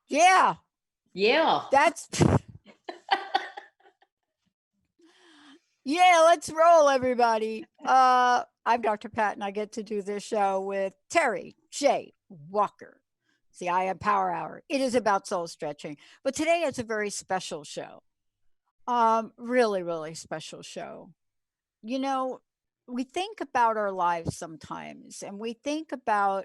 Yeah, Yeah. that's yeah, let's roll, everybody. I'm Dr. Pat, and I get to do this show with Terry J. Walker. See, I have Power Hour. It is about soul stretching, but today it's a very special show. Really, really special show. You know, we think about our lives sometimes, and we think about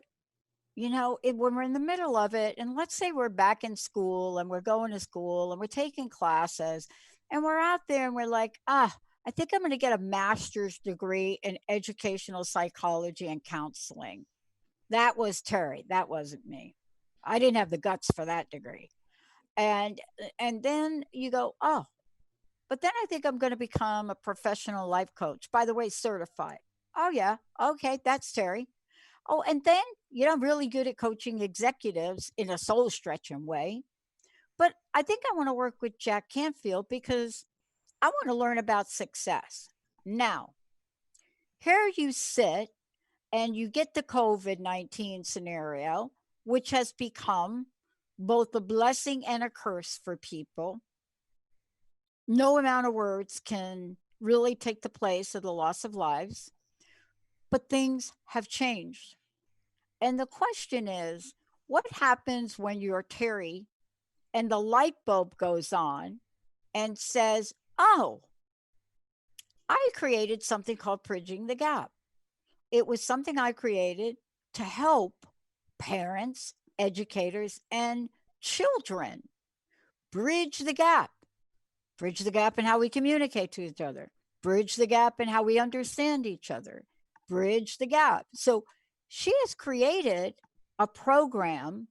when we're in the middle of it, and let's say we're back in school and we're going to school and we're taking classes and we're out there and we're like, I think I'm going to get a master's degree in educational psychology and counseling. That was Terry. That wasn't me. I didn't have the guts for that degree. And then you go, oh, but then I think I'm going to become a professional life coach. By the way, certified. Oh yeah. Okay, that's Terry. Oh, and then, I'm really good at coaching executives in a soul stretching way. But I think I want to work with Jack Canfield because I want to learn about success. Now, here you sit and you get the COVID-19 scenario, which has become both a blessing and a curse for people. No amount of words can really take the place of the loss of lives, but things have changed. And the question is, what happens when you're Terry and the light bulb goes on and says, oh, I created something called Bridging the Gap. It was something I created to help parents, educators, and children bridge the gap in how we communicate to each other, bridge the gap in how we understand each other, bridge the gap. So she has created a program,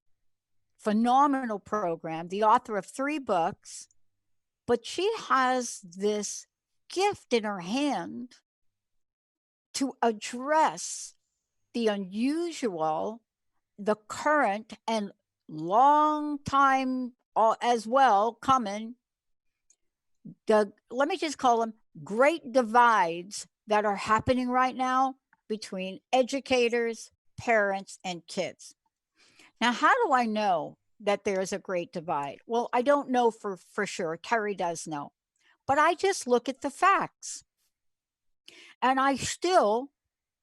phenomenal program, the author of 3 books, but she has this gift in her hand to address the unusual, the current, and long time as well coming, let me just call them great divides that are happening right now between educators, parents, and kids. Now, how do I know that there is a great divide? Well, I don't know for sure. Terry does know. But I just look at the facts. And I still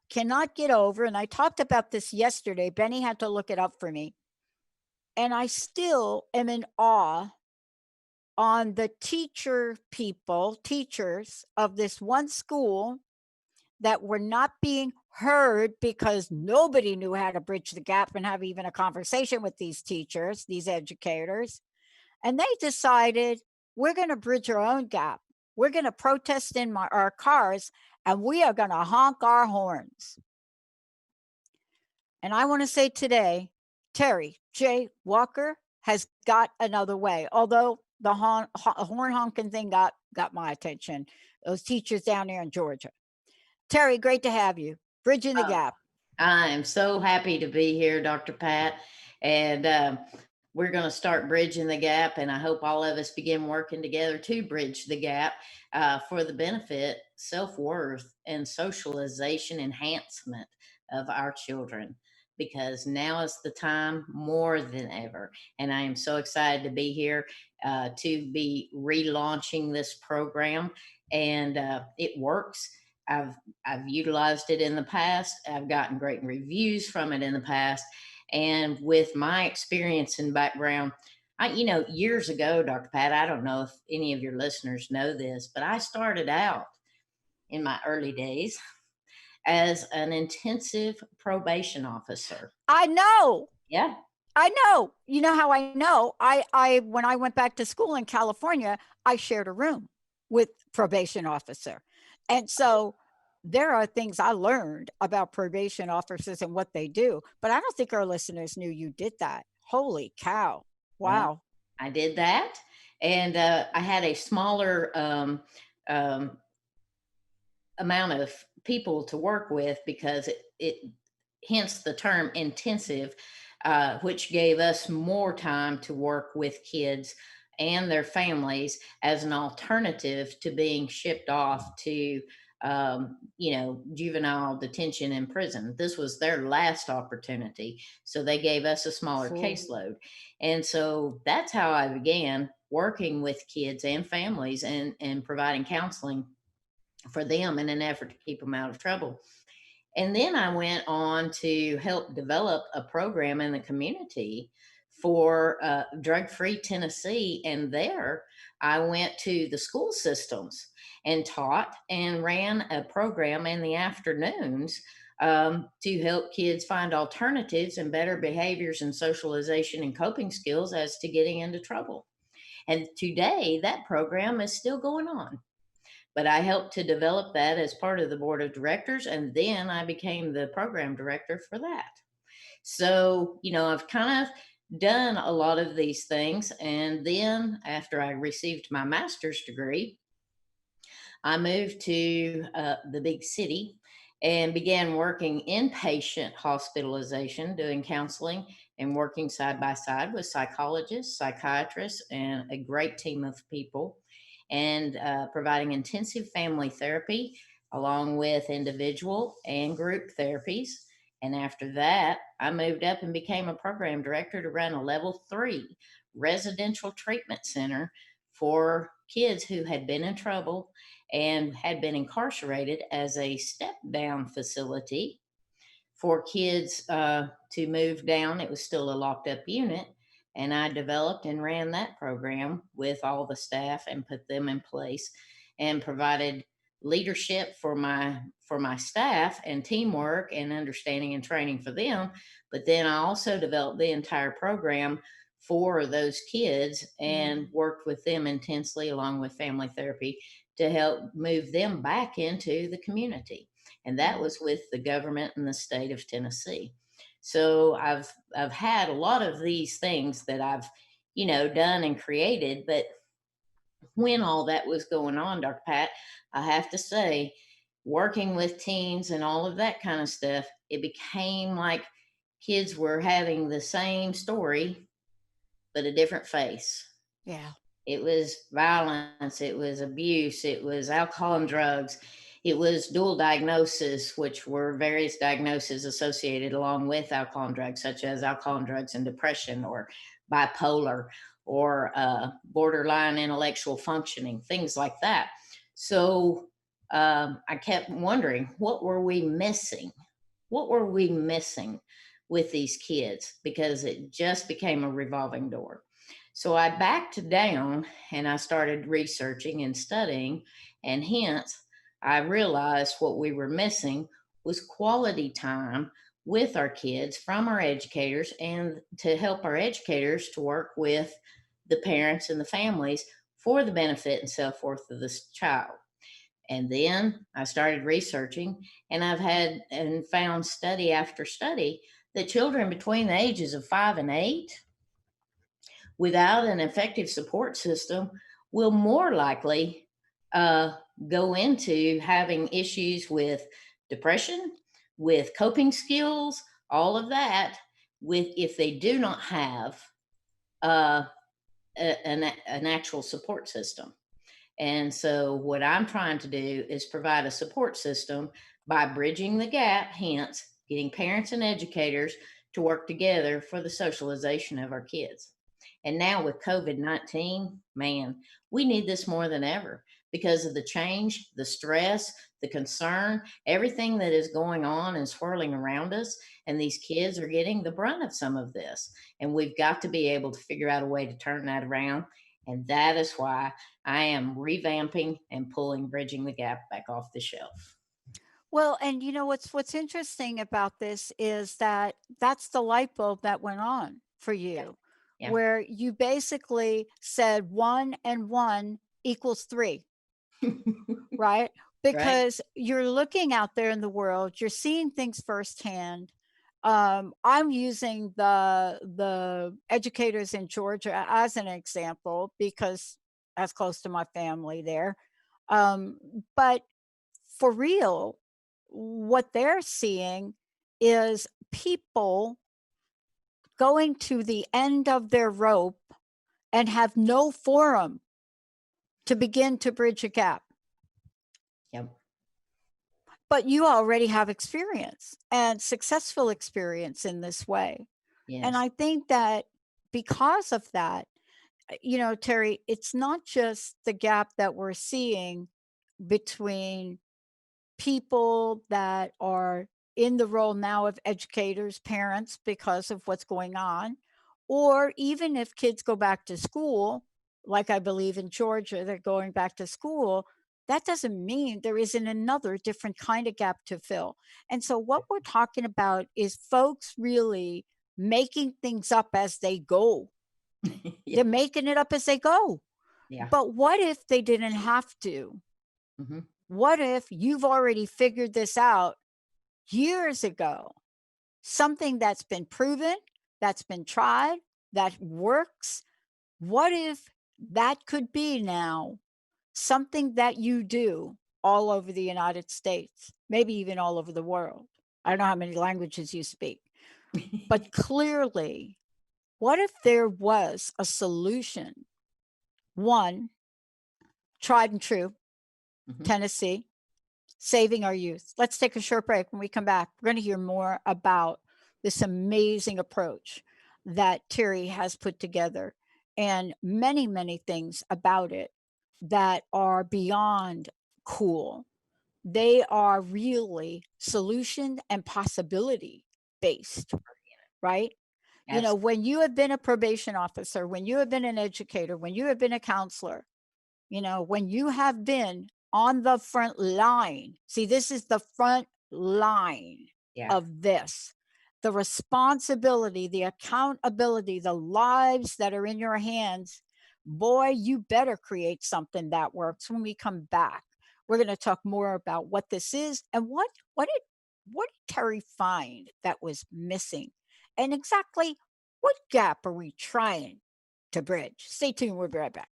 cannot get over, and I talked about this yesterday. Benny had to look it up for me. And I still am in awe on the teachers of this one school that were not being heard because nobody knew how to bridge the gap and have even a conversation with these teachers, these educators. And they decided, we're going to bridge our own gap. We're going to protest in our cars, and we are going to honk our horns. And I want to say today, Terry J. Walker has got another way, although the horn honking thing got my attention. Those teachers down there in Georgia. Terry, great to have you. Bridging the gap. I am so happy to be here, Dr. Pat. And we're going to start bridging the gap. And I hope all of us begin working together to bridge the gap for the benefit, self-worth, and socialization enhancement of our children. Because now is the time more than ever. And I am so excited to be here to be relaunching this program. And it works. I've utilized it in the past. I've gotten great reviews from it in the past. And with my experience and background, years ago, Dr. Pat, I don't know if any of your listeners know this, but I started out in my early days as an intensive probation officer. I know. Yeah. I know. You know how I know? I when I went back to school in California, I shared a room with probation officer. And so there are things I learned about probation officers and what they do, but I don't think our listeners knew you did that. Holy cow. Wow. Well, I did that. And I had a smaller amount of people to work with because it hence the term intensive. which gave us more time to work with kids and their families as an alternative to being shipped off to juvenile detention in prison. This was their last opportunity. So they gave us a smaller Cool. caseload. And so that's how I began working with kids and families and providing counseling for them in an effort to keep them out of trouble. And then I went on to help develop a program in the community for Drug Free Tennessee. And there I went to the school systems and taught and ran a program in the afternoons to help kids find alternatives and better behaviors and socialization and coping skills as to getting into trouble. And today that program is still going on, but I helped to develop that as part of the board of directors. And then I became the program director for that. So, I've kind of done a lot of these things. And then after I received my master's degree, I moved to the big city and began working inpatient hospitalization, doing counseling and working side by side with psychologists, psychiatrists, and a great team of people, and providing intensive family therapy along with individual and group therapies. And after that, I moved up and became a program director to run a level 3 residential treatment center for kids who had been in trouble and had been incarcerated as a step down facility for kids to move down. It was still a locked up unit. And I developed and ran that program with all the staff and put them in place and provided leadership for my staff and teamwork and understanding and training for them. But then I also developed the entire program for those kids and Mm. worked with them intensely along with family therapy to help move them back into the community. And that Mm. was with the government in the state of Tennessee. So I've had a lot of these things that I've done and created. But when all that was going on, Dr. Pat, I have to say, working with teens and all of that kind of stuff, it became like kids were having the same story but a different face. Yeah. It was violence, it was abuse, it was alcohol and drugs, it was dual diagnosis, which were various diagnoses associated along with alcohol and drugs, such as alcohol and drugs and depression, or bipolar, or borderline intellectual functioning, things like that. So I kept wondering, what were we missing? What were we missing with these kids? Because it just became a revolving door. So I backed down and I started researching and studying, and hence I realized what we were missing was quality time with our kids from our educators, and to help our educators to work with the parents and the families for the benefit and self worth of this child. And then I started researching, and I've had and found study after study that children between the ages of 5 and 8 without an effective support system will more likely uh, go into having issues with depression, with coping skills, all of that, with if they do not have uh, an actual support system. And so, what I'm trying to do is provide a support system by bridging the gap, hence, getting parents and educators to work together for the socialization of our kids. And now with COVID-19, man, we need this more than ever because of the change, the stress, the concern, everything that is going on and swirling around us. And these kids are getting the brunt of some of this. And we've got to be able to figure out a way to turn that around. And that is why I am revamping and pulling Bridging the Gap back off the shelf. Well, and what's interesting about this is that that's the light bulb that went on for Yeah. you, Yeah. where you basically said 1 and 1 equals 3, right? Right. Because you're looking out there in the world, you're seeing things firsthand. I'm using the educators in Georgia as an example because that's close to my family there. Um, but for real, what they're seeing is people going to the end of their rope and have no forum to begin to bridge a gap. Yep. But you already have experience and successful experience in this way. And Yes. I think that because of that, Terry, it's not just the gap that we're seeing between people that are in the role now of educators, parents, because of what's going on, or even if kids go back to school, like I believe in Georgia, they're going back to school. That doesn't mean there isn't another different kind of gap to fill. And so, what we're talking about is folks really making things up as they go. Yeah. They're making it up as they go. Yeah. But what if they didn't have to? Hmm. What if you've already figured this out years ago? Something that's been proven, that's been tried, that works. What if that could be now something that you do all over the United States, maybe even all over the world? I don't know how many languages you speak, but clearly, what if there was a solution? One, tried and true, Hmm. Tennessee, saving our youth. Let's take a short break. When we come back, we're going to hear more about this amazing approach that Terry has put together and many, many things about it that are beyond cool. They are really solution and possibility based, right? Absolutely. When you have been a probation officer, when you have been an educator, when you have been a counselor, when you have been on the front line, see, this is the front line Yeah. of this. The responsibility, the accountability, the lives that are in your hands. Boy, you better create something that works. When we come back, we're going to talk more about what this is and what did Terry find that was missing, and exactly what gap are we trying to bridge. Stay tuned. We'll be right back.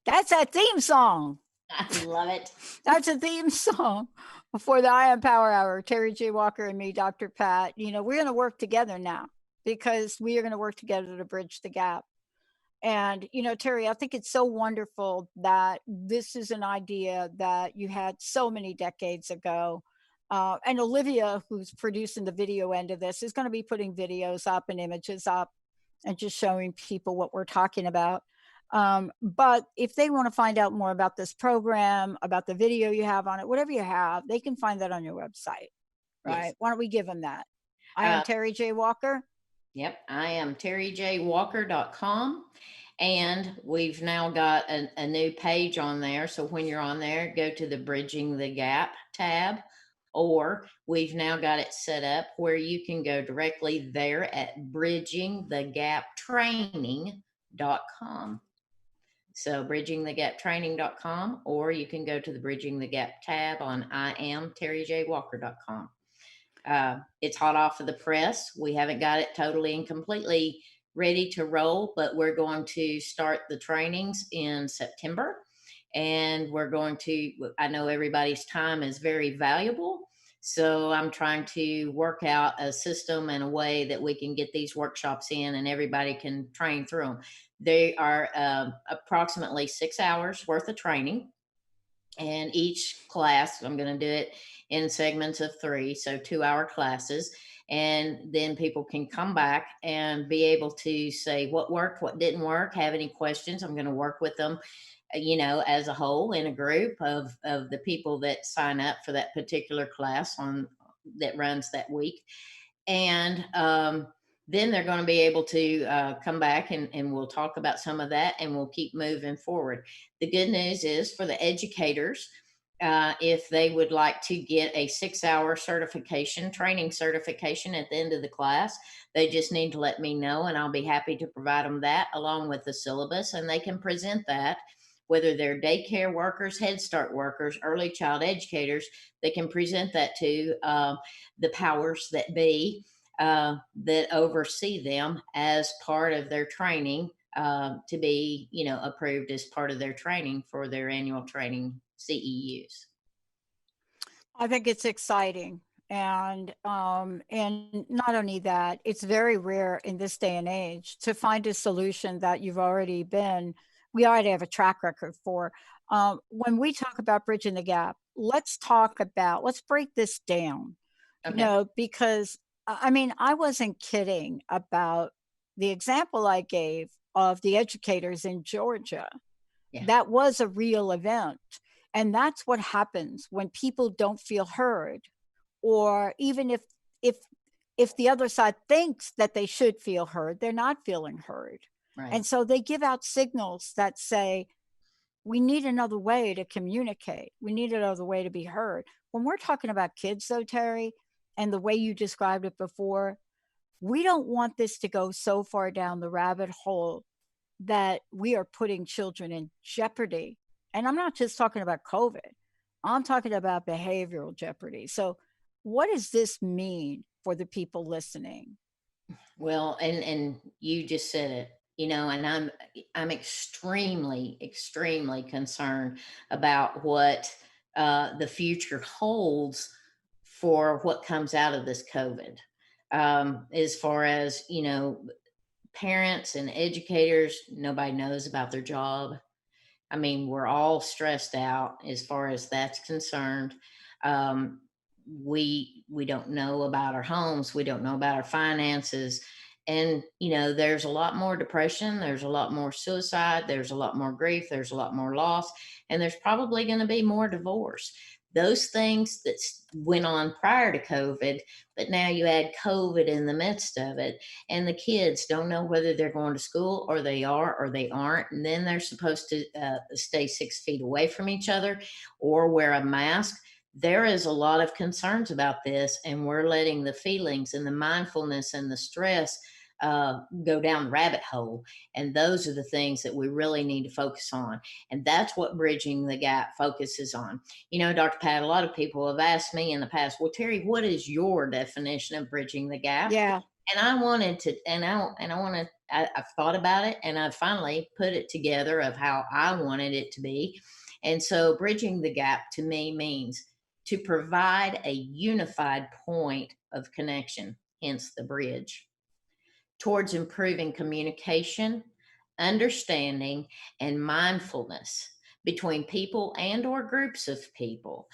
That's that theme song. I love it. That's a theme song for the I Am Power Hour. Terry J. Walker and me, Dr. Pat. We're going to work together now because we are going to work together to bridge the gap. And, Terry, I think it's so wonderful that this is an idea that you had so many decades ago. And Olivia, who's producing the video end of this, is going to be putting videos up and images up and just showing people what we're talking about. But if they want to find out more about this program, about the video you have on it, whatever you have, they can find that on your website, Yes. right? Why don't we give them that? I am Uh, Terry J. Walker. yep. I am terryjwalker.com. And we've now got a new page on there. So when you're on there, go to the Bridging the Gap tab, or we've now got it set up where you can go directly there at bridgingthegaptraining.com. So bridgingthegaptraining.com, or you can go to the Bridging the Gap tab on iamterryjwalker.com. It's hot off of the press. We haven't got it totally and completely ready to roll, but we're going to start the trainings in September. And we're going to, I know everybody's time is very valuable. So I'm trying to work out a system and a way that we can get these workshops in and everybody can train through them. They are approximately 6 hours worth of training. And each class, I'm going to do it in segments of 3, so 2-hour classes. And then people can come back and be able to say what worked, what didn't work, have any questions. I'm going to work with them, as a whole in a group of the people that sign up for that particular class on that runs that week. And then they're going to be able to come back and we'll talk about some of that and we'll keep moving forward. The good news is for the educators, if they would like to get a 6-hour certification, training certification at the end of the class, they just need to let me know and I'll be happy to provide them that along with the syllabus, and they can present that. Whether they're daycare workers, Head Start workers, early child educators, they can present that to the powers that be that oversee them as part of their training to be, approved as part of their training for their annual training CEUs. I think it's exciting. And not only that, it's very rare in this day and age to find a solution that we already have a track record for. When we talk about bridging the gap, let's break this down, Okay. because I mean, I wasn't kidding about the example I gave of the educators in Georgia. Yeah. That was a real event. And that's what happens when people don't feel heard, or even if if the other side thinks that they should feel heard, they're not feeling heard. Right. And so they give out signals that say, we need another way to communicate. We need another way to be heard. When we're talking about kids, though, Terry, and the way you described it before, we don't want this to go so far down the rabbit hole that we are putting children in jeopardy. And I'm not just talking about COVID, I'm talking about behavioral jeopardy. So, what does this mean for the people listening? Well, and you just said it, and I'm extremely, extremely concerned about what the future holds for what comes out of this COVID. As far as parents and educators, nobody knows about their job. I mean, we're all stressed out as far as that's concerned. Um, we don't know about our homes. We don't know about our finances, and there's a lot more depression. There's a lot more suicide. There's a lot more grief. There's a lot more loss, and there's probably going to be more divorce. Those things that went on prior to COVID, but now you add COVID in the midst of it, and the kids don't know whether they're going to school or they are or they aren't, and then they're supposed to stay 6 feet away from each other or wear a mask. There is a lot of concerns about this, and we're letting the feelings and the mindfulness and the stress go down the rabbit hole. And those are the things that we really need to focus on, and that's what bridging the gap focuses on. Dr. Pat, a lot of people have asked me in the past, well, Terry, what is your definition of bridging the gap? Yeah. And I wanted to, and I want to, I've thought about it, and I finally put it together of how I wanted it to be. And so bridging the gap to me means to provide a unified point of connection, hence the bridge, towards improving communication, understanding, and mindfulness between people and or groups of people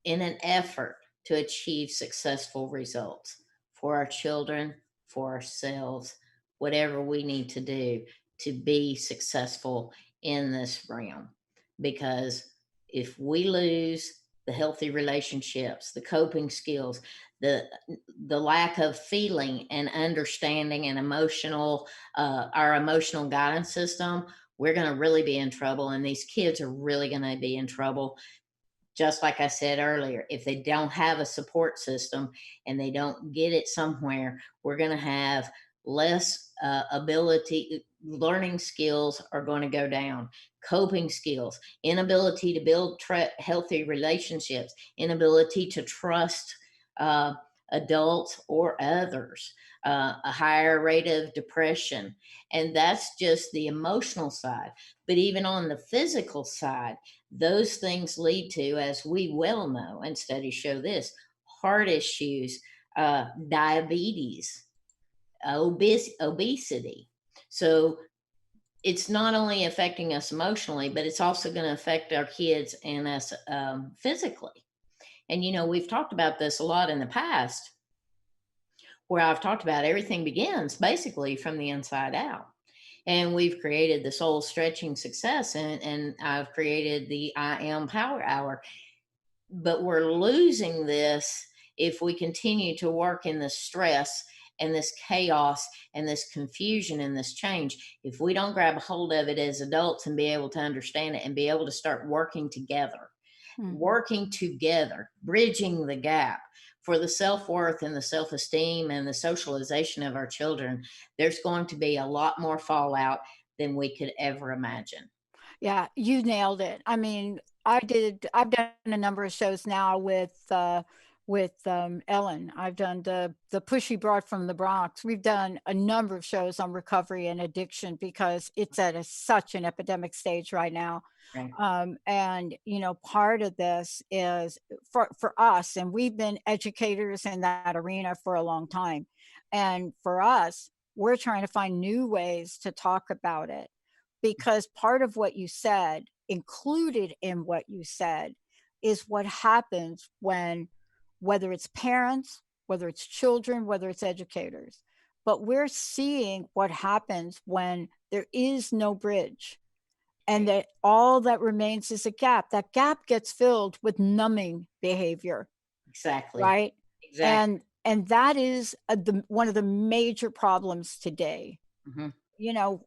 in an effort to achieve successful results for our children, for ourselves, whatever we need to do to be successful in this realm. Because if we lose the healthy relationships, the coping skills, the the lack of feeling and understanding and our emotional guidance system, we're going to really be in trouble, and these kids are really going to be in trouble. Just like I said earlier, if they don't have a support system and they don't get it somewhere, we're going to have less ability. Learning skills are going to go down, coping skills, inability to build healthy relationships, inability to trust uh, adults or others, a higher rate of depression. And that's just the emotional side. But even on the physical side, those things lead to, as we well know, and studies show this, heart issues, diabetes, obesity. So it's not only affecting us emotionally, but it's also going to affect our kids and us physically. And, we've talked about this a lot in the past, where I've talked about everything begins basically from the inside out. And we've created the Soul Stretching Success, and I've created the I Am Power Hour. But we're losing this if we continue to work in this stress and this chaos and this confusion and this change. If we don't grab a hold of it as adults and be able to understand it and be able to start Mhm. working together, bridging the gap for the self worth and the self esteem and the socialization of our children, there's going to be a lot more fallout than we could ever imagine. Yeah, you nailed it. I mean, I've done a number of shows now with Ellen. I've done the Pushy Broad from the Bronx. We've done a number of shows on recovery and addiction because it's at such an epidemic stage right now. Right. And part of this is for us, and we've been educators in that arena for a long time. And for us, we're trying to find new ways to talk about it, because part of what you said, included in what you said, is what happens when, whether it's parents, whether it's children, whether it's educators, but we're seeing what happens when there is no bridge, and that all that remains is a gap. That gap gets filled with numbing behavior, Exactly. right? Exactly. And that is one of the major problems today. Mhm.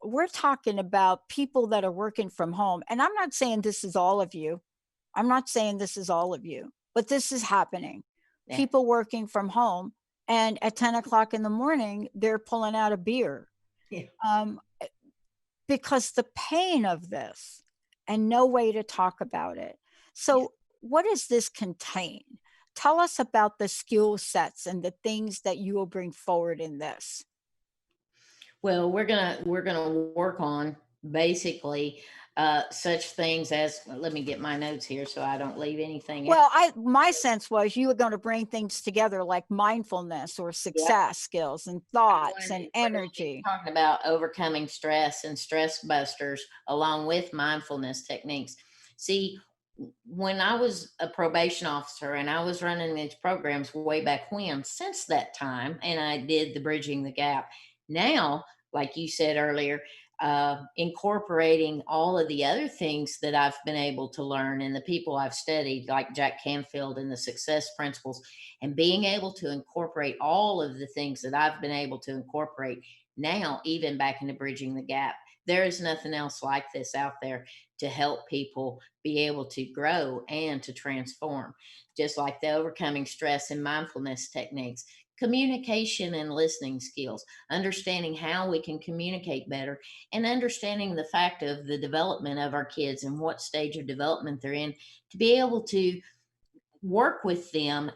We're talking about people that are working from home, and I'm not saying this is all of you. I'm not saying this is all of you, but this is happening. Yeah. People working from home, and at 10 o'clock in the morning, they're pulling out a beer. Yeah. Um, because the pain of this, and no way to talk about it. Yeah. So, what does this contain? Tell us about the skill sets and the things that you will bring forward in this. Well, we're gonna work on basically such things as, let me get my notes here so I don't leave anything out. Well, my sense was you were going to bring things together like mindfulness or Yep. success skills and I thoughts and wanted first be energy. talking about overcoming stress and stress busters along with mindfulness techniques. See, when I was a probation officer and I was running these programs way back when, since that time, and I did the bridging the gap. Now, like you said earlier, incorporating all of the other things that I've been able to learn and the people I've studied, like Jack Canfield and the success principles, and being able to incorporate all of the things that I've been able to incorporate now, even back into bridging the gap. There is nothing else like this out there to help people be able to grow and to transform, just like the overcoming stress and mindfulness techniques, communication and listening skills, understanding how we can communicate better, and understanding the fact of the development of our kids and what stage of development they're in, to be able to work with them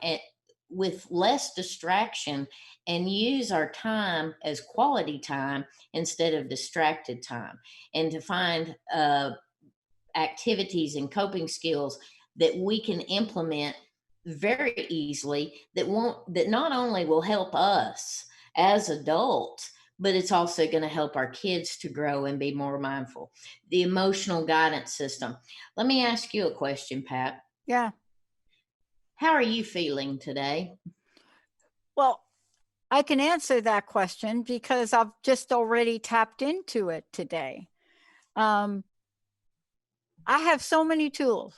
with less distraction and use our time as quality time instead of distracted time, and to find activities and coping skills that we can implement very easily, that not only will help us as adults, but it's also going to help our kids to grow and be more mindful. The emotional guidance system. Let me ask you a question, Pat. Yeah. How are you feeling today? Well, I can answer that question because I've just already tapped into it today. Um, I have so many tools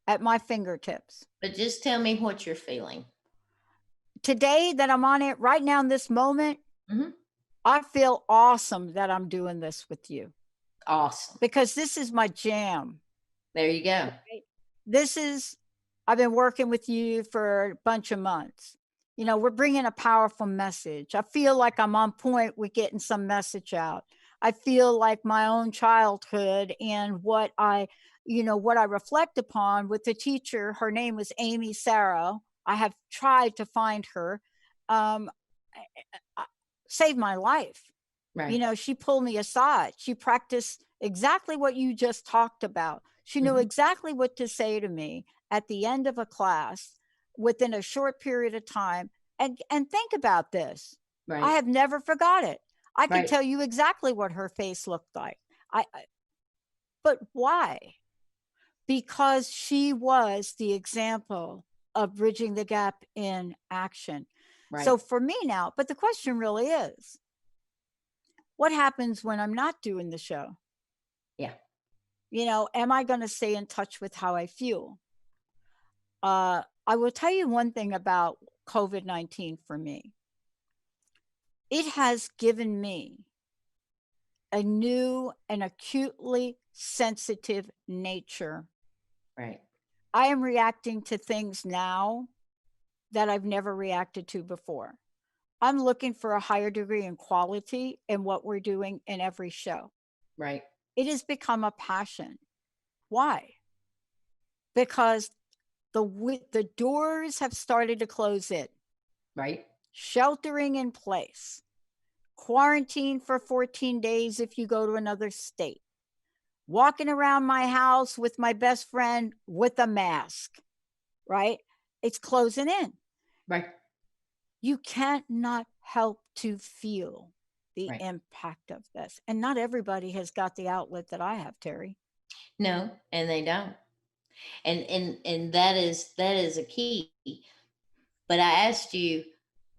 at my fingertips. But just tell me what you're feeling. Today that I'm on it right now in this moment, Hmm. I feel awesome that I'm doing this with you Awesome. because this is my jam. There you go. Right? This is, I've been working with you for a bunch of months. We're bringing a powerful message. I feel like I'm on point with getting some message out. I feel like my own childhood and what I reflect upon with the teacher. Her name was Amy Sarah. I have tried to find her. Um, saved my life. Right. She pulled me aside. She practiced exactly what you just talked about. She knew Hmm. exactly what to say to me at the end of a class within a short period of time. And think about this. I Right. have never forgot it. I can Right. tell you exactly what her face looked like. But why? Because she was the example of bridging the gap in action. Right. So for me now, but the question really is, what happens when I'm not doing the show? Yeah. Am I going to stay in touch with how I feel? I will tell you one thing about COVID-19 for me. It has given me a new and acutely sensitive nature. Right. I am reacting to things now that I've never reacted to before. I'm looking for a higher degree in quality in what we're doing in every show. Right. It has become a passion. Why? Because The doors have started to close in. Right. Sheltering in place. Quarantine for 14 days if you go to another state. Walking around my house with my best friend with a mask, right? It's closing in. Right. You can't not help to feel the Right. impact of this. And not everybody has got the outlet that I have, Terry. No, and they don't. And that is a key. But I asked you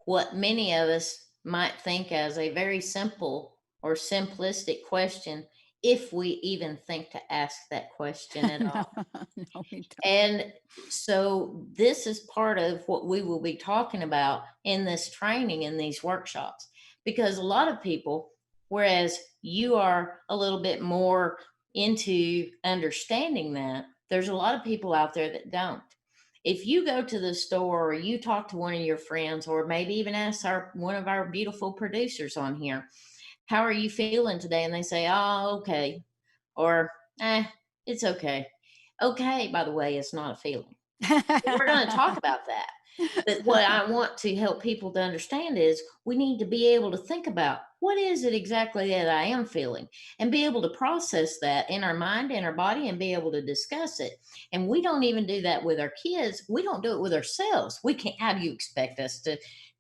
what many of us might think as a very simple or simplistic question, if we even think to ask that question at No, all. no, we don't. And so this is part of what we will be talking about in this training, in these workshops, because a lot of people, whereas you are a little bit more into understanding that, there's a lot of people out there that don't. If you go to the store or you talk to one of your friends, or maybe even ask one of our beautiful producers on here, how are you feeling today? And they say, oh, okay. Or, eh, it's okay. Okay, by the way, is not a feeling. We're going to talk about that. But what I want to help people to understand is we need to be able to think about what is it exactly that I am feeling, and be able to process that in our mind and our body, and be able to discuss it. And we don't even do that with our kids. We don't do it with ourselves. We can't. How do you expect us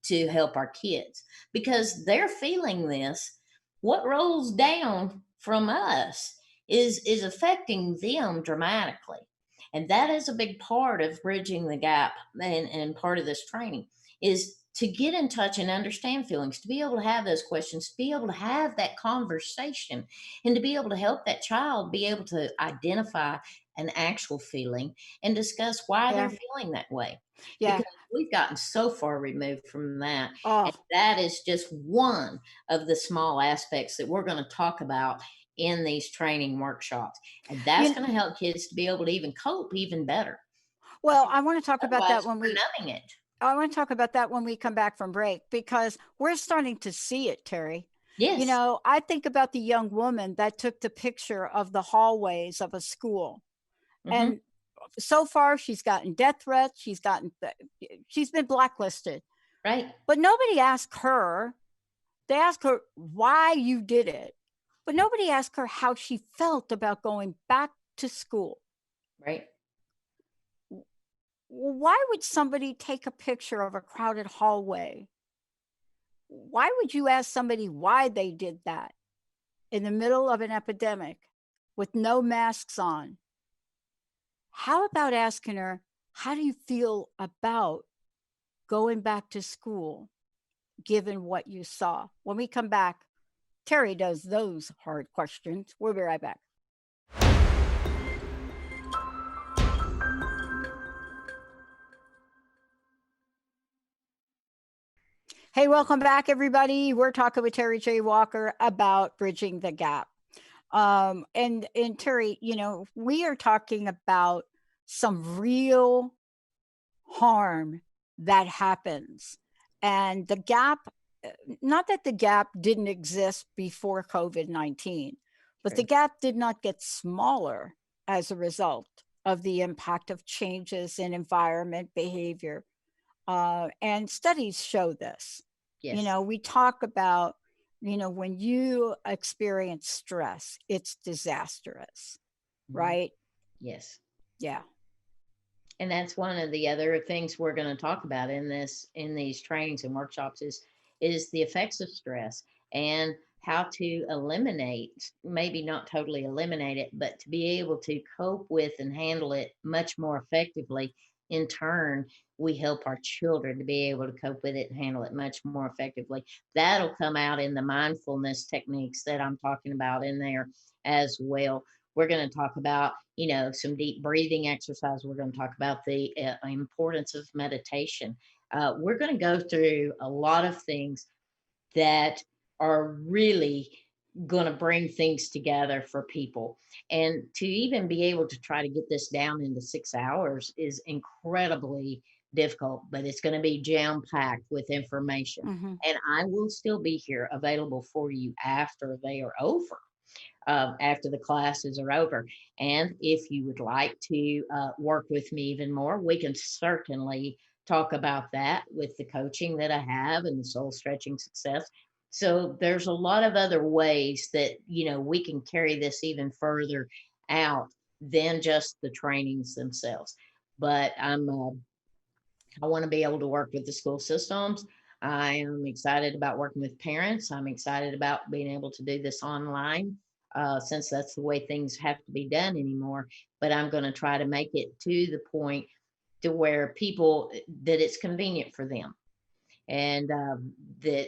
to help our kids? Because they're feeling this. What rolls down from us is affecting them dramatically. And that is a big part of bridging the gap, and part of this training is to get in touch and understand feelings, to be able to have those questions, to be able to have that conversation, and to be able to help that child be able to identify an actual feeling and discuss why they're Yeah, feeling that way. yeah. Because we've gotten so far removed from that. And Oh, that is just one of the small aspects that we're going to talk about in these training workshops. And that's you going to help kids to be able to even cope even better. well, I want to talk about Otherwise, that when we're we numbing it. I want to talk about that when we come back from break, because we're starting to see it, Terry. Yes. I think about the young woman that took the picture of the hallways of a school. Hmm. And so far she's gotten death threats, she's been blacklisted. Right. But nobody asked her. They asked her why you did it. But nobody asked her how she felt about going back to school. Right. Why would somebody take a picture of a crowded hallway? Why would you ask somebody why they did that in the middle of an epidemic with no masks on? How about asking her, how do you feel about going back to school given what you saw? When we come back, Terry does those hard questions. We'll be right back. Hey, welcome back, everybody. We're talking with Terry J. Walker about bridging the gap. And Terry, we are talking about some real harm that happens. And the gap, not that the gap didn't exist before COVID-19, but the True. gap did not get smaller as a result of the impact of changes in environment behavior. And studies show this. Yes. We talk about, when you experience stress, it's disastrous, Mhm. right? Yes. Yeah. And that's one of the other things we're going to talk about in these trainings and workshops is the effects of stress, and how to eliminate, maybe not totally eliminate it, but to be able to cope with and handle it much more effectively. In turn, we help our children to be able to cope with it and handle it much more effectively. That'll come out in the mindfulness techniques that I'm talking about in there as well. We're going to talk about, some deep breathing exercise. We're going to talk about the importance of meditation. We're going to go through a lot of things that are really going to bring things together for people. And to even be able to try to get this down into 6 hours is incredibly difficult, but it's going to be jam packed with information. Hmm. And I will still be here available for you after they are over. after the classes are over. And if you would like to work with me even more, we can certainly talk about that with the coaching that I have and the soul stretching success. So there's a lot of other ways that, we can carry this even further out than just the trainings themselves. But I want to be able to work with the school systems. I am excited about working with parents. I'm excited about being able to do this online, since that's the way things have to be done anymore. But I'm going to try to make it to the point to where people, that it's convenient for them, and that,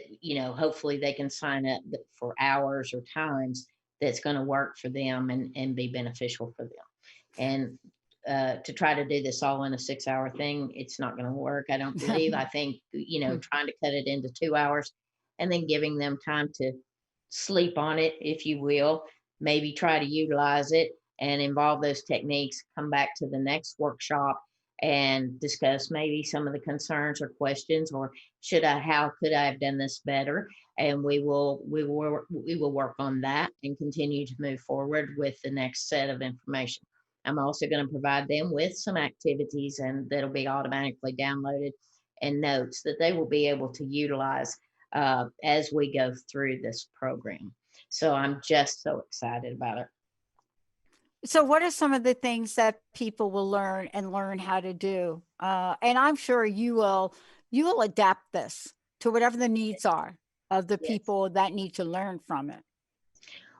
hopefully they can sign up for hours or times that's going to work for them, and be beneficial for them. And to try to do this all in a 6 hour thing, it's not going to work, I don't believe. I think, trying to cut it into 2 hours and then giving them time to sleep on it, if you will, maybe try to utilize it and involve those techniques, come back to the next workshop and discuss maybe some of the concerns or questions, or how could I have done this better? And we will work on that and continue to move forward with the next set of information. I'm also going to provide them with some activities, and that'll be automatically downloaded, and notes that they will be able to utilize as we go through this program. So I'm just so excited about it. So, what are some of the things that people will learn and learn how to do? And I'm sure you will adapt this to whatever the needs are of the Yes. people that need to learn from it.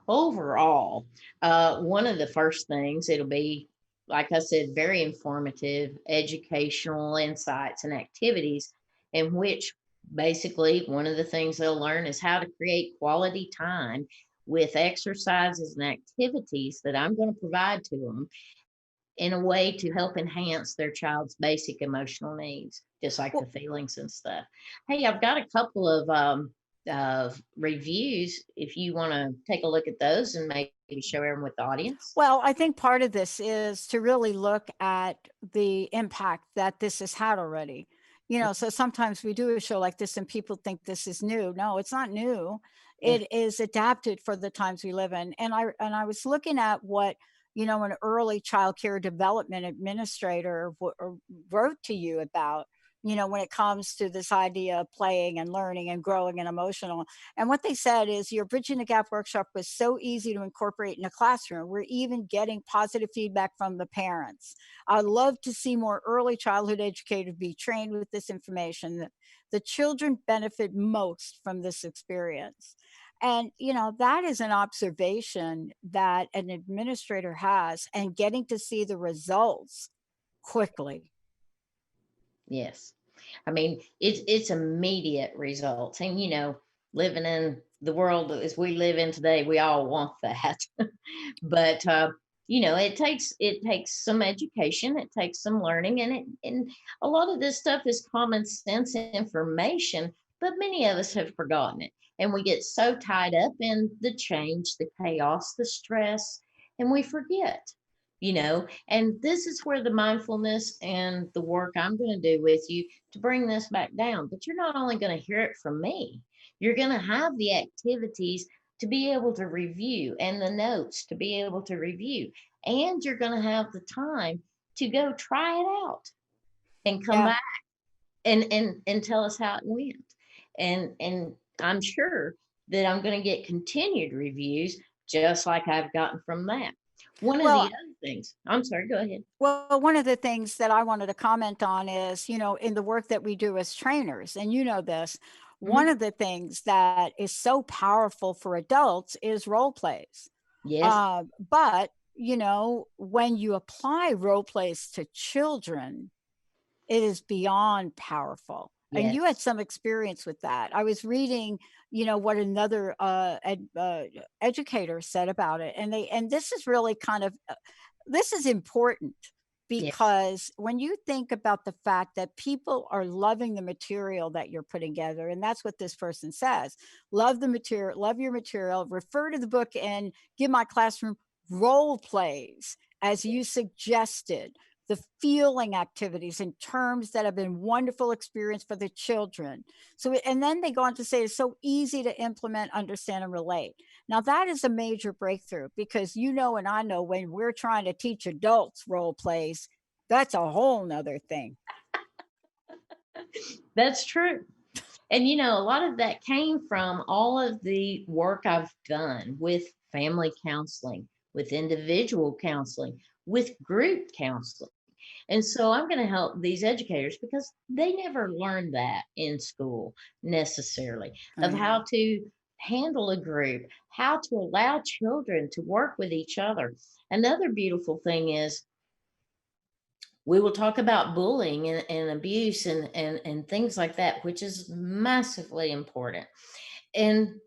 Overall, one of the first things, it'll be, like I said, very informative, educational insights and activities, in which basically one of the things they'll learn is how to create quality time with exercises and activities that I'm going to provide to them in a way to help enhance their child's basic emotional needs, just like the Well, feelings and stuff. Hey, I've got a couple of reviews if you want to take a look at those and maybe share them with the audience. Well, I think part of this is to really look at the impact that this has had already. So sometimes we do a show like this and people think this is new. No, it's not new. Yeah. It is adapted for the times we live in. And I was looking at what, an early child care development administrator wrote to you about, when it comes to this idea of playing and learning and growing and emotional. And what they said is your Bridging the Gap workshop was so easy to incorporate in a classroom. We're even getting positive feedback from the parents. I'd love to see more early childhood educators be trained with this information. The children benefit most from this experience. And, that is an observation that an administrator has, and getting to see the results quickly. Yes. I mean, it's immediate results. And living in the world as we live in today, we all want that. But it takes some education, it takes some learning, and a lot of this stuff is common sense information, but many of us have forgotten it. And we get so tied up in the change, the chaos, the stress, and we forget. And this is where the mindfulness and the work I'm going to do with you to bring this back down. But you're not only going to hear it from me, you're going to have the activities to be able to review, and the notes to be able to review. And you're going to have the time to go try it out and come Yeah. back and tell us how it went. And I'm sure that I'm going to get continued reviews just like I've gotten from that. One of the Well, other things, I'm sorry, go ahead. Well, one of the things that I wanted to comment on is, in the work that we do as trainers, and this, one Mhm. of the things that is so powerful for adults is role plays. Yes, But, when you apply role plays to children, it is beyond powerful. And you had yes, some experience with that. I was reading, what another educator said about it, and this is really kind of this is important yes, because when you think about the fact that people are loving the material that you're putting together, and that's what this person says, love the material, love your material, refer to the book and give my classroom role plays as you suggested the feeling activities and terms that have been wonderful experience for the children. So, and then they go on to say it's so easy to implement, understand, and relate. Now, that is a major breakthrough because you know, and I know when we're trying to teach adults role plays, that's a whole nother thing. That's true. And a lot of that came from all of the work I've done with family counseling, with individual counseling, with group counseling. And so I'm going to help these educators because they never learned that in school necessarily, of Right. how to handle a group, how to allow children to work with each other. Another beautiful thing is we will talk about bullying and abuse and things like that, which is massively important. And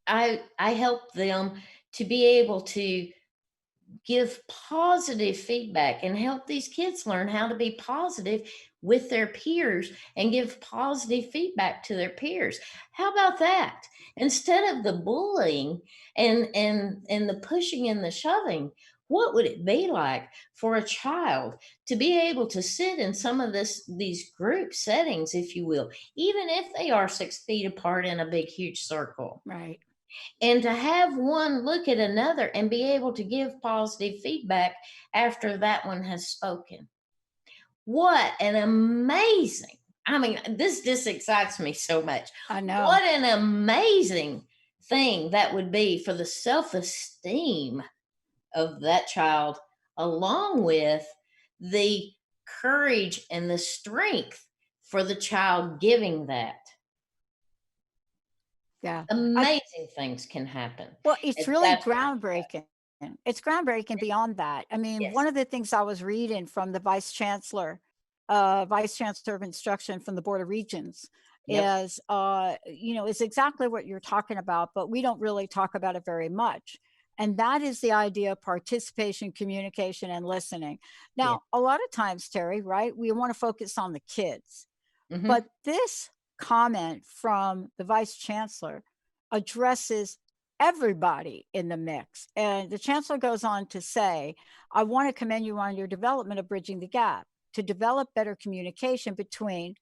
I help them to be able to give positive feedback and help these kids learn how to be positive with their peers and give positive feedback to their peers. How about that? Instead of the bullying and the pushing and the shoving, what would it be like for a child to be able to sit in some of these group settings, if you will, even if they are 6 feet apart in a big huge circle, Right. and to have one look at another and be able to give positive feedback after that one has spoken? What an amazing, I mean, this just excites me so much. I know. What an amazing thing that would be for the self-esteem of that child, along with the courage and the strength for the child giving that. Yeah. I Amazing things can happen. Well, it's And really that's groundbreaking. It's groundbreaking beyond that. I mean, yes. one of the things I was reading from the Vice Chancellor of Instruction from the Board of Regents Yep. is exactly what you're talking about, but we don't really talk about it very much. And that is the idea of participation, communication, and listening. Yeah. Now, a lot of times, Terry, right, we want to focus on the kids, Mhm. but this comment from the Vice Chancellor addresses everybody in the mix. And the chancellor goes on to say, I want to commend you on your development of bridging the gap to develop better communication between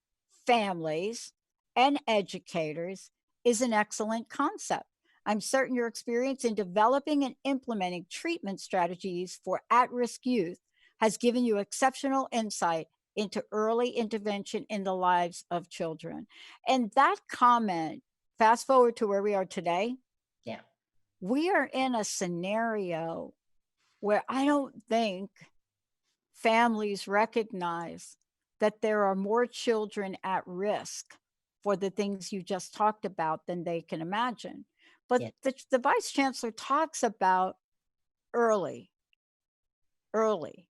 families and educators is an excellent concept. I'm certain your experience in developing and implementing treatment strategies for at risk youth has given you exceptional insight into early intervention in the lives of children. And that comment, fast forward to where we are today, Yeah. we are in a scenario where I don't think families recognize that there are more children at risk for the things you just talked about than they can imagine. But Yeah. the vice chancellor talks about early, early,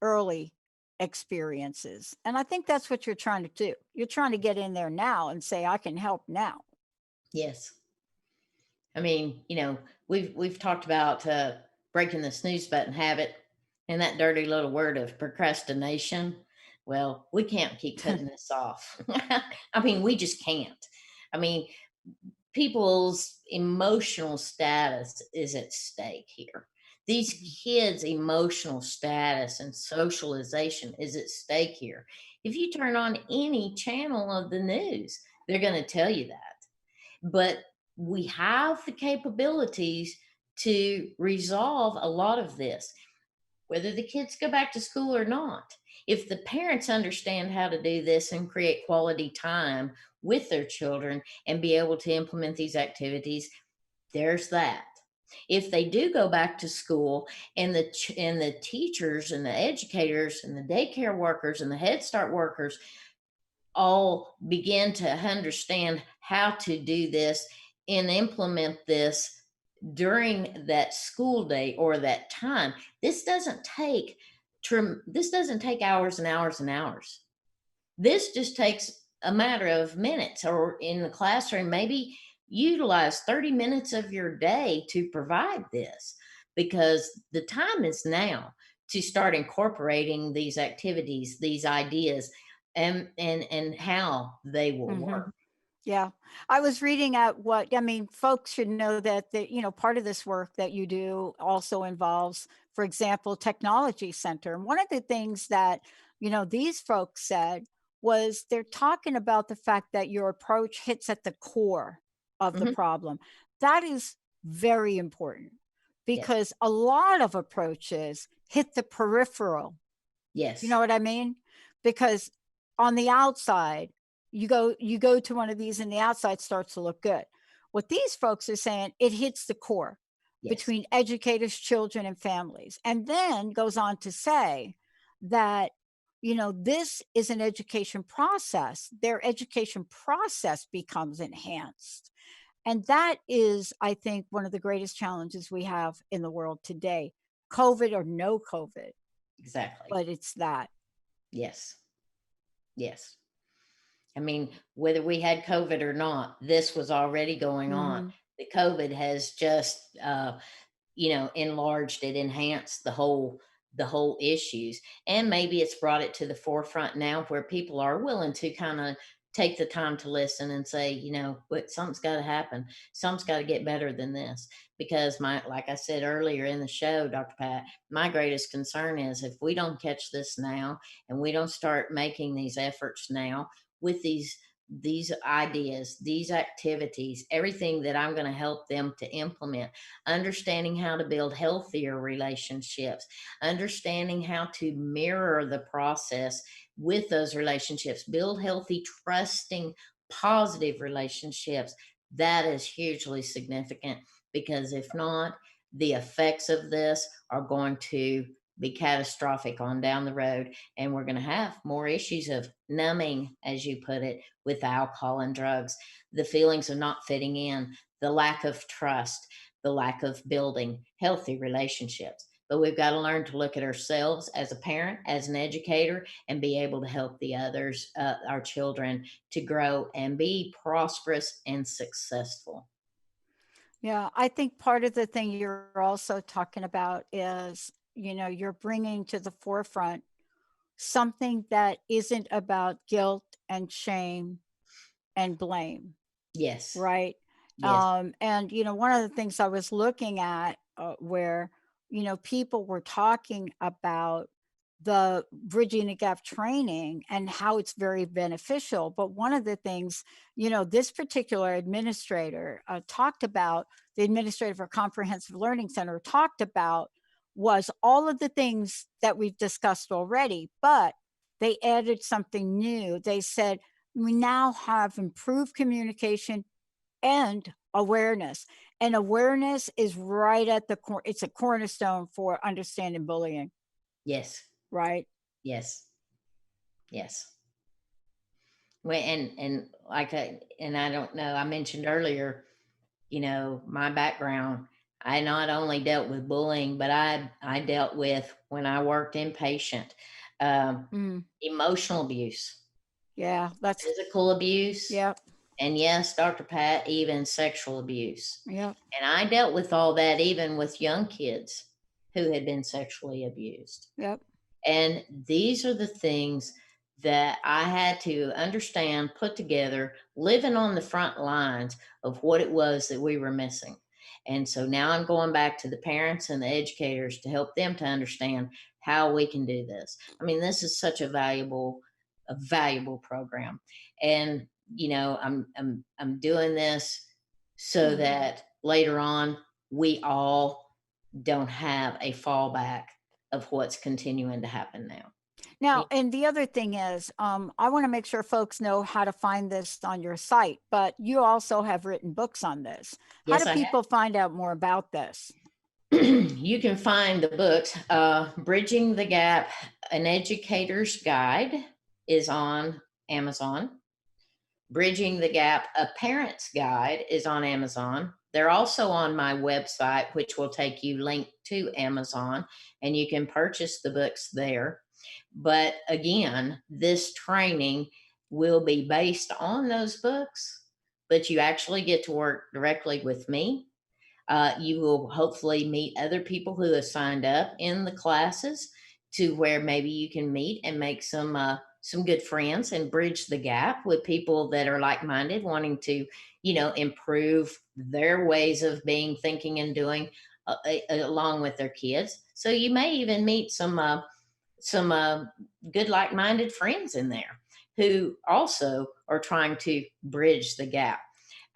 early experiences. And I think that's what you're trying to do. You're trying to get in there now and say, I can help now. Yes. I mean, we've talked about breaking the snooze button habit and that dirty little word of procrastination. Well, we can't keep putting this off. I mean, we just can't. I mean, people's emotional status is at stake here. These kids' emotional status and socialization is at stake here. If you turn on any channel of the news, they're going to tell you that. But we have the capabilities to resolve a lot of this, whether the kids go back to school or not. If the parents understand how to do this and create quality time with their children and be able to implement these activities, there's that. If they do go back to school and the teachers and the educators and the daycare workers and the Head Start workers all begin to understand how to do this and implement this during that school day or that time, this doesn't take hours and hours and hours. This just takes a matter of minutes, or in the classroom maybe utilize 30 minutes of your day to provide this, because the time is now to start incorporating these activities, these ideas, and how they will Mhm. work. Yeah. I was reading at what I mean, folks should know that part of this work that you do also involves, for example, technology center. And one of the things that, these folks said was they're talking about the fact that your approach hits at the core of the Hmm. problem. That is very important Yes. because a lot of approaches hit the peripheral. You know Yes. what I mean? Because on the outside, you go to one of these and the outside starts to look good. What these folks are saying, it hits the core Yes. between educators, children, and families. And then goes on to say that, this is an education process. Their education process becomes enhanced. And that is, I think, one of the greatest challenges we have in the world today, COVID or no COVID, Exactly. but it's that. Yes. Yes. I mean, whether we had COVID or not, this was already going on. Mhm. The COVID has just, enlarged it, enhanced the whole issues, and maybe it's brought it to the forefront now where people are willing to kind of take the time to listen and say, what, something's got to happen. Something's got to get better than this. Because like I said earlier in the show, Dr. Pat, my greatest concern is if we don't catch this now and we don't start making these efforts now with these ideas, these activities, everything that I'm going to help them to implement, understanding how to build healthier relationships, understanding how to mirror the process with those relationships, build healthy, trusting, positive relationships. That is hugely significant because if not, the effects of this are going to be catastrophic on down the road, and we're going to have more issues of numbing, as you put it, with alcohol and drugs, the feelings of not fitting in, the lack of trust, the lack of building healthy relationships. But we've got to learn to look at ourselves as a parent, as an educator, and be able to help the others, our children, to grow and be prosperous and successful. Yeah, I think part of the thing you're also talking about is, you're bringing to the forefront something that isn't about guilt and shame and blame, Yes. right? Yes. And one of the things I was looking at where people were talking about the bridging the gap training and how it's very beneficial. But one of the things, this particular administrator talked about, the administrator for Comprehensive Learning Center talked about was all of the things that we've discussed already, but they added something new. They said, we now have improved communication and awareness. And awareness is right at the core. It's a cornerstone for understanding bullying, Yes. right? Yes. Yes. Well, and I don't know, I mentioned earlier, my background, I not only dealt with bullying, but I dealt with, when I worked inpatient, um, Mm, emotional abuse, yeah, that's physical abuse, yep, and yes, Dr. Pat, even sexual abuse. yep, And I dealt with all that even with young kids who had been sexually abused. yep. And these are the things that I had to understand, put together, living on the front lines of what it was that we were missing. And so now I'm going back to the parents and the educators to help them to understand how we can do this. I mean, this is such a valuable program. And I'm doing this so Mm. that later on we all don't have a fallback of what's continuing to happen now. Now, Y- and the other thing is, I want to make sure folks know how to find this on your site, but you also have written books on this. How do Yes, I people find out more about this? have. You can find the books. Bridging the Gap, An Educator's Guide is on Amazon. Bridging the Gap, A Parent's Guide is on Amazon. They're also on my website, which will take you linked to Amazon, and you can purchase the books there. But again, this training will be based on those books, but you actually get to work directly with me. You will hopefully meet other people who have signed up in the classes. to where maybe you can meet and make some good friends and bridge the gap with people that are like-minded, wanting to, improve their ways of being, thinking, and doing, along with their kids. So you may even meet some good like-minded friends in there who also are trying to bridge the gap.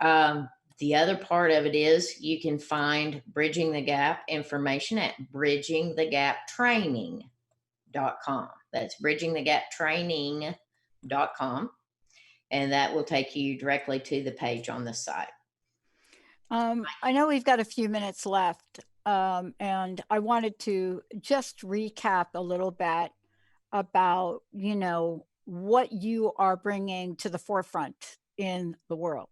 The other part of it is you can find Bridging the Gap information at bridgingthegaptraining.com. That's bridgingthegaptraining.com. And that will take you directly to the page on the site. I know we've got a few minutes left, and I wanted to just recap a little bit about, what you are bringing to the forefront in the world,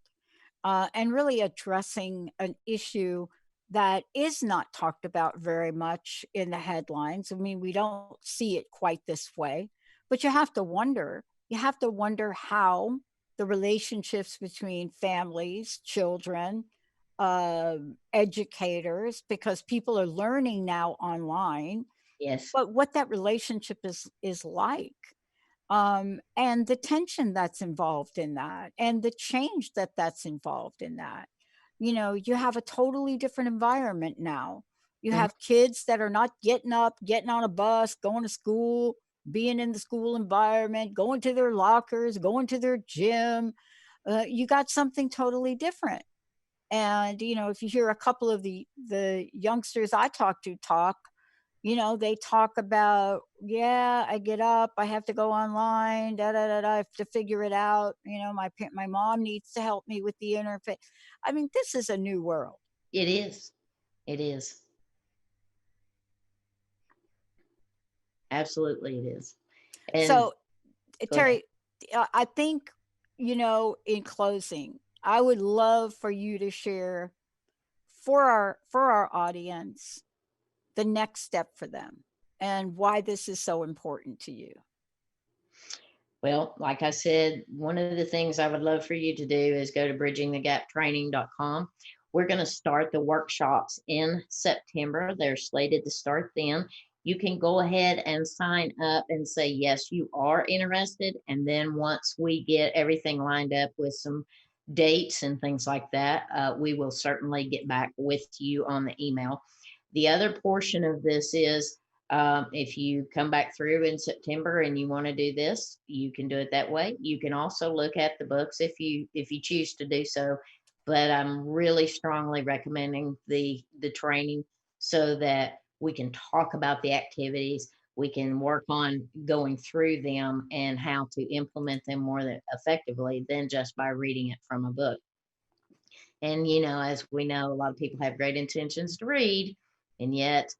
and really addressing an issue that is not talked about very much in the headlines. I mean, we don't see it quite this way, but you have to wonder how the relationships between families, children, educators, because people are learning now online, Yes. but what that relationship is like, and the tension that's involved in that, and the change that's involved in that. You have a totally different environment now. You Mhm. have kids that are not getting up, getting on a bus, going to school, being in the school environment, going to their lockers, going to their gym. You got something totally different. And if you hear a couple of the youngsters I talk to talk, they talk about, yeah, I get up, I have to go online, da da da da, I have to figure it out. My mom needs to help me with the interface. I mean, this is a new world. It is. It is. Absolutely, it is. And So, go ahead. Terry, I think, in closing, I would love for you to share for our audience the next step for them and why this is so important to you. Well, like I said, one of the things I would love for you to do is go to bridgingthegaptraining.com. We're going to start the workshops in September. They're slated to start then. You can go ahead and sign up and say, yes, you are interested. And then once we get everything lined up with some dates and things like that, we will certainly get back with you on the email. The other portion of this is if you come back through in September and you want to do this, you can do it that way. You can also look at the books if you choose to do so. But I'm really strongly recommending the training so that we can talk about the activities. We can work on going through them and how to implement them more effectively than just by reading it from a book. And as we know, a lot of people have great intentions to read, and yet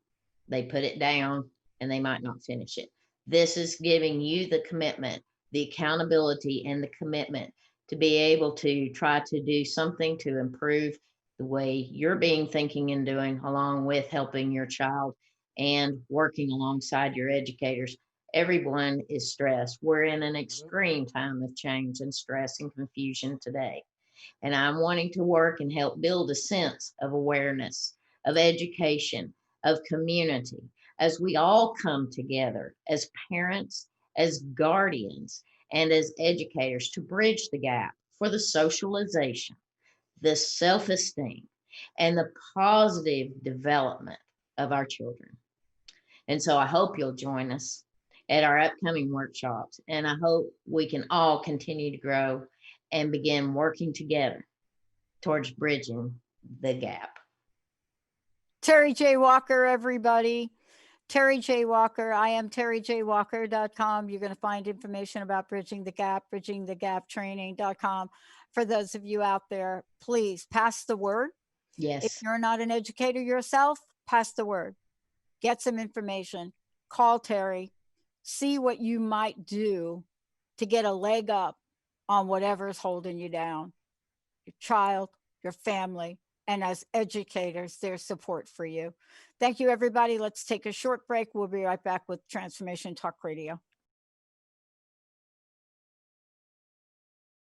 they put it down and they might not finish it. This is giving you the commitment, the accountability, and the commitment to be able to try to do something to improve the way you're being, thinking, and doing, along with helping your child and working alongside your educators. Everyone is stressed. We're in an extreme time of change and stress and confusion today. And I'm wanting to work and help build a sense of awareness, of education, of community, as we all come together as parents, as guardians, and as educators to bridge the gap for the socialization, the self esteem, and the positive development of our children. And so I hope you'll join us at our upcoming workshops. And I hope we can all continue to grow and begin working together towards bridging the gap. Terry J. Walker, everybody. Terry J. Walker. I am terryjwalker.com. You're going to find information about Bridging the Gap, bridgingthegaptraining.com. For those of you out there, please pass the word. If Yes. you're not an educator yourself, pass the word. Get some information. Call Terry. See what you might do to get a leg up on whatever is holding you down. Your child, your family, and as educators, their support for you. Thank you, everybody. Let's take a short break. We'll be right back with Transformation Talk Radio.